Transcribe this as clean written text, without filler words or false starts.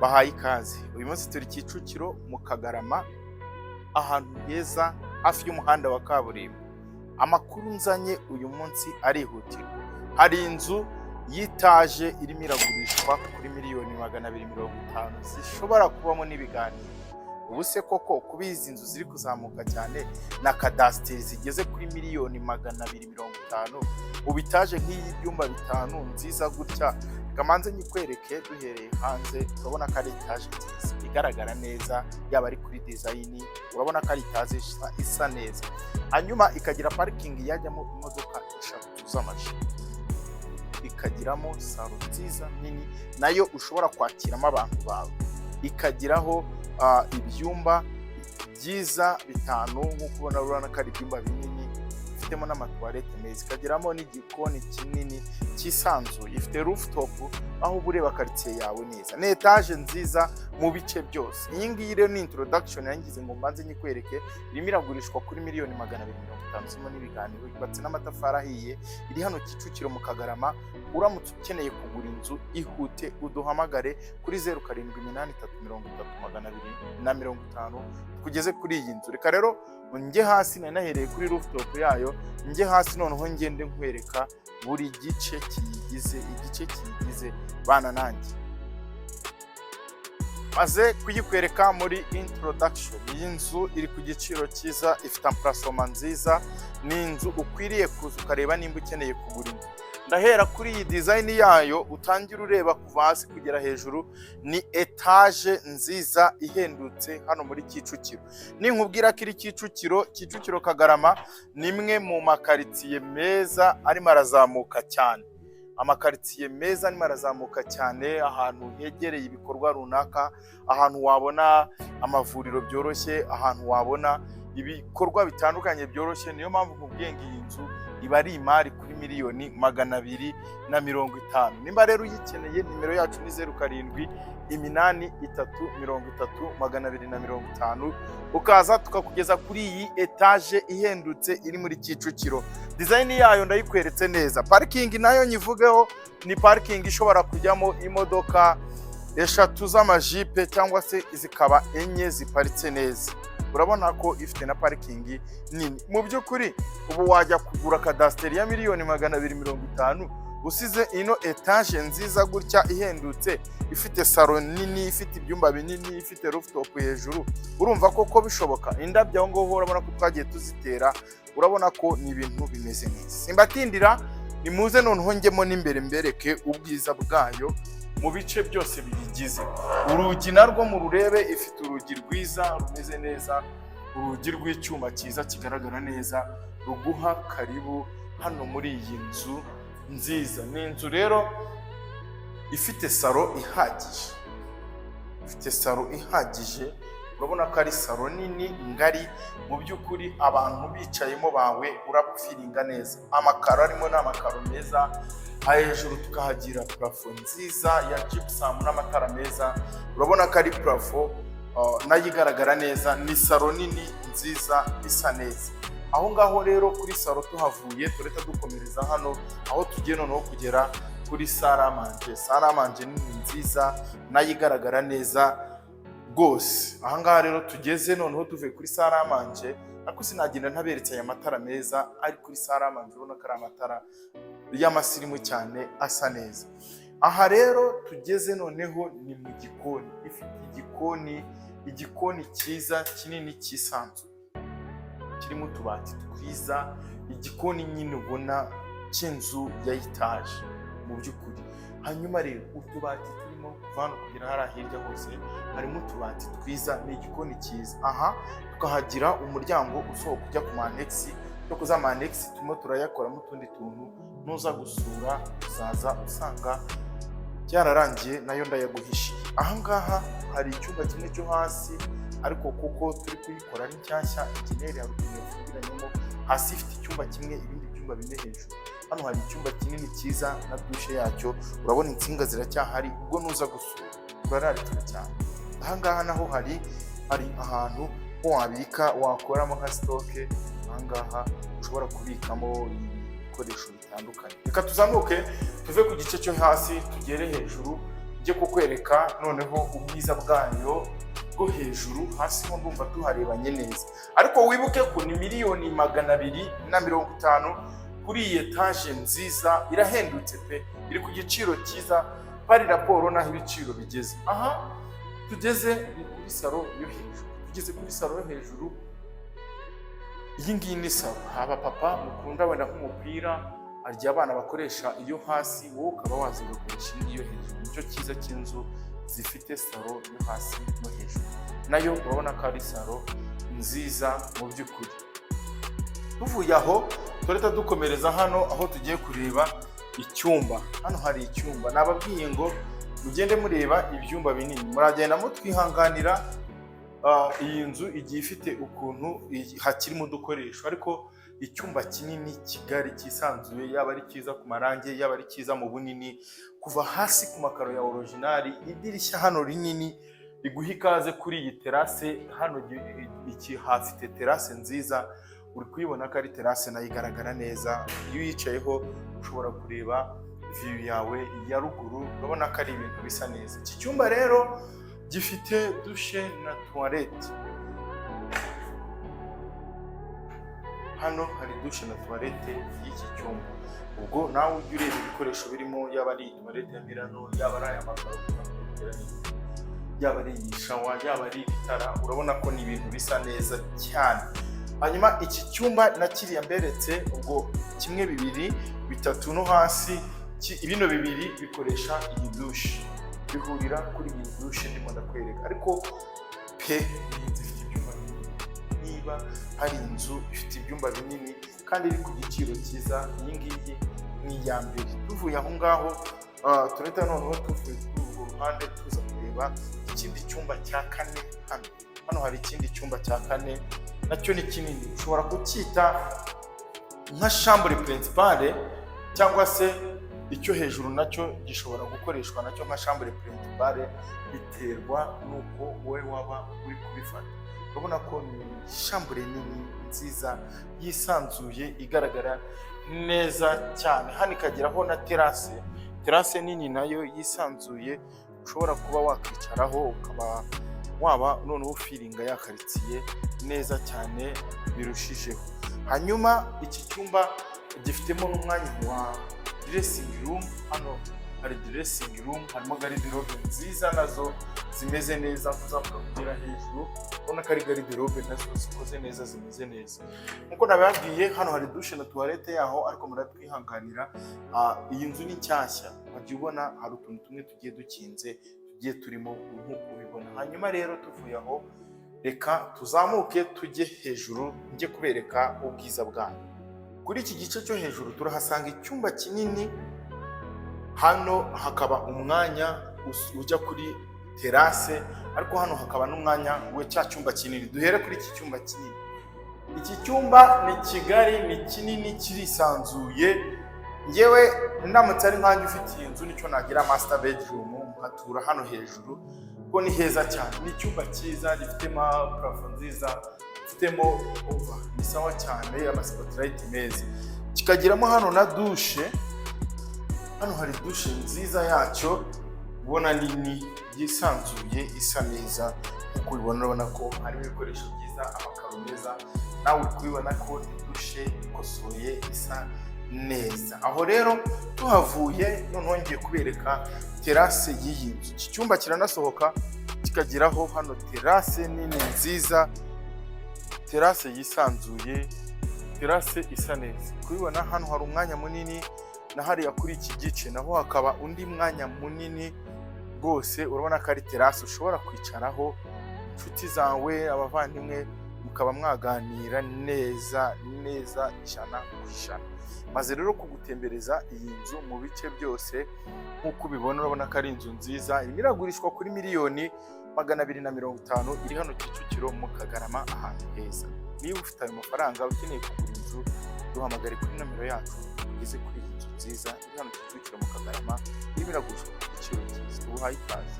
bahaye ikaze. Uyu munsi turi Kicukiro mu Kagarama, ahantu heza hafi y'umuhanda wa kaburimbo. Amakuru nzanye uyu munsi arihutirwa. Hari inzu y'itaje irimo iragurishwa kuri miliyoni 250 zishobora kubamo n'ibiganiro. Ubu se koko kuba izi nzu ziri kuzamuka cyane na kadasiteri zigeze kuri miliyoni 250, ubu itaje nk'iyi byumba bitanu nziza gutya, kamanze nyikwereke duhereye hanze. Urabona ko ari itaje nziza igaragara neza, yaba ari kuri design urabona ko ari itaje isa neza. Hanyuma ikagira parking yajyamo imodoka 3 z'amaji, ikagiramo salo nziza nini nayo ushobora kwakiramo abantu bawe, ikagiraho ibyumba byiza bitanu nk'uko ubona. Urabona ko ari ibyumba binini ifitemo n'amatoilette meza, ikagiramo n'igikoni kinini cyisanzuye, ifite rooftop aho ureba quartier yawe neza. Ni etage nziza mu bice byose. Iyi ngiyi rero ni introduction yangize ngo mbanze nyikwereke. Irimo iragurishwa kuri miliyoni 250 zimo n'ibiganiro, yubatse n'amatafari ahiye, iri hano Kicukiro mu Kagarama. Uramutse ukeneye kugura inzu ihute uduhamagare kuri 0783300250 kugeze kuri iyi nzu. Reka rero njye hasi, nahereye kuri rooftop yayo, njye hasi noneho ngende nkwereka buri gice kiyigize bana nanjye. Maze kuyikwereka muri introduction. Iyi nzu iri ku giciro cyiza, ifite amparasoma nziza, ni inzu ukwiriye kuza ukareba nimba ukeneye kugura inzu. Ndahera kuri iyi design yayo, utangira ureba kuva hasi kugera hejuru. Ni etage nziza ihendutse hano muri Kicukiro. Ninkubwira ko iri Kicukiro Kagarama ni imwe mu makaritsiye meza arimo arazamuka cyane. Amakaritsiye meza arimo arazamuka cyane, ahantu hegereye ibikorwa runaka, ahantu wabona amavuriro byoroshye, ahantu wabona ibikorwa bitandukanye byoroshye. Niyo mpamvu nkubwiye ngo iyi nzu iba ari imari kuri miliyoni 250. Nimba rero uyikeneye, nimero yacu ni 0783300250, ukaza tukakugeza kuri iyi etage ihendutse iri muri Kicukiro. Design yayo ndayikweretse neza. Parking nayo nyivugeho, ni parking ishobora kujyamo imodoka 3 z'amajipe cyangwa se zikaba 4 ziparitse neza. Urabona ko ifite na parking nini. Mu by'ukuri ubu wajya kugura kadasiteri ya miliyoni 250 usize ino etage nziza gutya ihendutse, ifite salo nini, ifite ibyumba binini, ifite rooftop hejuru. Urumva ko bishoboka. Indabyo aho ngaho urabona ko twagiye tuzitera, urabona ko ni ibintu bimeze neza. Simbatindira, nimuze noneho njyemo n'imbere mbereke ubwiza bwayo mu bice byose biyigize. Urugi narwo mu rurebe, ifite urugi rwiza rumeze neza, urugi rw'icyuma cyiza kigaragara neza, ruguha karibu hano muri iyi nzu nziza. Ni inzu rero ifite salo ihagije, urabona ko ari salo nini ngari. Mu by'ukuri abantu bicayemo bawe urapfiringa neza. Amakaro arimo ni amakaro meza, hejuru tukahagira plafo nziza ya gypsum n'amatara meza. Urabona ko ari plafo nayo igaragara neza. Ni salo nini nziza isa neza. Aho ngaho rero kuri salo tuhavuye, tureta dukomereza hano aho tugiye noneho kugera kuri salle à manger. Salle à manger ni nziza nayo igaragara neza rwose. Aha ngaha rero tugeze noneho tuvuye kuri salle à manger, ariko sinagenda ntaberetse aya matara meza ari kuri salle à manger. Urabona ko ari amatara y'amasirimu cyane asa neza. Aha rero tugeze noneho ni mu gikoni. Ifite igikoni cyiza kinini cyisanzuye, kirimo utubati twiza, igikoni nyine ubona cy'inzu ya etage mu by'ukuri. Hanyuma rero utubati turimo kuva hano kugera hariya hirya hose harimo utubati twiza. Ni igikoni cyiza. Aha tukahagira umuryango usohoka ujya ku manexi, no kuza manexi turimo turayakoramo utundi tuntu. Nuza gusura uzaza usanga byararangiye, nayo ndayaguhishiye. Aha ngaha hari icyumba kimwe cyo hasi, ariko kuko turi kuyikora ari nshyashya, injeneri yarutumye yafungiranyemo. Hasi ifite icyumba kimwe, ibindi byumba bine hejuru. Hano hari icyumba kinini cyiza na dushe yacyo. Urabona insinga ziracyahari, ubwo nuza gusura urararikira cyane. Aha ngaha naho hari ahantu ho wabika, wakoramo nka stoke. Aha ngaha ushobora kubikamo ibikoresho bitandukanye. Reka tuzamuke tuve ku gice cyo hasi tugere hejuru njye kukwereka noneho ubwiza bwayo bwo hejuru. Hasi ho ndumva tuharebanye neza, ariko wibuke ko ni miliyoni 250 kuri iyi etaje nziza. Irahendutse pe, iri ku giciro cyiza pari raporo n'aho ibiciro bigeze. Aha tugeze ni kuri salo yo hejuru. Tugeze kuri salo yo hejuru. Iyi ngiyi ni salo aba papa mukunda wenda nk'umupira arya abana bakoresha iyo hasi, wowe ukaba waza ugakoresha iyi yo hejuru. Nicyo cyiza cy'inzu zifite salo yo hasi no hejuru, nayo urabona ko ari salo nziza mu by'ukuri. Tuvuye aho tureta dukomereza hano aho tugiye kureba icyumba. Hano hari icyumba, nababwiye ngo mugende mureba ibyumba binini, muragenda mutwihanganira. Iyi nzu igiye ifite ukuntu hakirimo udukoresho, ariko icyumba kinini kigari cyisanzuye, yaba ari cyiza ku marangi, yaba ari cyiza mu bunini, kuva hasi ku makaro ya originali. Idirishya hano rinini riguha ikaze kuri iyi terase. Hano iki hafite terase nziza, uri kuyibona ko ari terase nayo igaragara neza. Iyo uyicayeho ushobora kureba view yawe ya ruguru, urabona ko ari ibintu bisa neza. Iki cyumba rero gifite dushe na toilette. Hano hari dushe na toilette y'iki cyumba. Ubwo nawe ujye ureba ibikoresho birimo, yaba ari toilette ya Milano, yaba ari aya makaro, yaba ari iyi shawa, yaba ari itara. Urabona ko ni ibintu bisa neza cyane. Hanyuma iki cyumba na kiriya mberetse, ubwo kimwe, bibiri, bitatu no hasi, ibino bibiri bikoresha iyi dushe, bihurira kuri iyi dushe ndimo ndakwereka. Ariko pe inzu ifite ibyumba binini. Niba hari inzu ifite ibyumba binini kandi iri ku giciro cyiza, iyi ngiyi ni iya mbere. Tuvuye aho ngaho tureta noneho tuvuye kuri urwo ruhande tuza kureba ikindi cyumba cya kane. Hano hari ikindi cyumba cya kane, nacyo ni kinini. Ushobora kucyita nka chambre principale, cyangwa se icyo hejuru nacyo gishobora gukoreshwa nacyo nka chambre principale, biterwa nuko wowe waba uri kubifata. Urabona ko ni chambre nini nziza yisanzuye, igaragara neza cyane. Hano ikageraho na terase nini nayo yisanzuye, ushobora kuba wakwicaraho ukaba waba noneho ufiringa ya karitsiye neza cyane birushijeho. Hanyuma iki cyumba gifitemo n'umwanya wa dressing room. Hano hari dressing room, harimo garde-robe nziza nazo zimeze neza. Kuzamuka kugera hejuru ubona ko ari garde-robe nazo zikoze neza, zimeze neza. Nkuko nababwiye, hano hari dushe na toilette yaho, ariko muratwihanganira. Iyi nzu ni nshyashya, wagiye ubona hari utuntu tumwe tugiye dukinze, tugiye turimo nk'uko ubibona. Hanyuma rero tuvuye aho, reka tuzamuke tujye hejuru, njye kubereka ubwiza bwayo. Kuri iki gice cyo hejuru turahasanga icyumba kinini. Hano hakaba umwanya ujya kuri terase, ariko hano hakaba n'umwanya we cya cyumba kinini. Duhere kuri iki cyumba kinini. Iki cyumba ni kigari, ni kinini, kirisanzuye. Ngewe ndamutse ari nkanjye ufite iyi nzu, nicyo nagira master bedroom, nkatura hano hejuru, kuko ni heza cyane. Ni icyumba cyiza gifitemo parafo nziza, gifitemo ni sawa cyane, amaspotlight meza. Kikagiramo hano na dushe. Hano hari dushe nziza yacyo, ubona nini, yisanzuye, isa neza. Uko ubibona urabona ko hari ibikoresho byiza, amakaro meza. Nawe uri kubibona ko dushe ikosoye, isa neza. Aho rero tuhavuye, noneho ngiye kubereka terase y'iyi nzu. Iki cyumba kiranasohoka kikageraho hano terase nini nziza, terase yisanzuye, terase isa neza. Kubibona hano hari umwanya munini, na hariya kuri iki gice naho hakaba undi mwanya munini rwose. Urabona ko ari terase ushobora kwicaraho inshuti zawe, abavandimwe, mukaba mwaganira neza ijana ku ijana. Maze rero kugutembereza iyi nzu mu bice byose nk'uko ubibona. Urabona ko ari inzu nziza, irimo iragurishwa kuri miliyoni 250. Iri hano Kicukiro mu Kagarama, ahantu heza. Niba ufite ayo mafaranga ukeneye kugura inzu, duhamagare kuri nomero yacu ugeze kuri iyi nzu nziza iri hano Kicukiro mu Kagarama. Irimo iragurishwa ku giciro cyiza. Uhaye ikaze.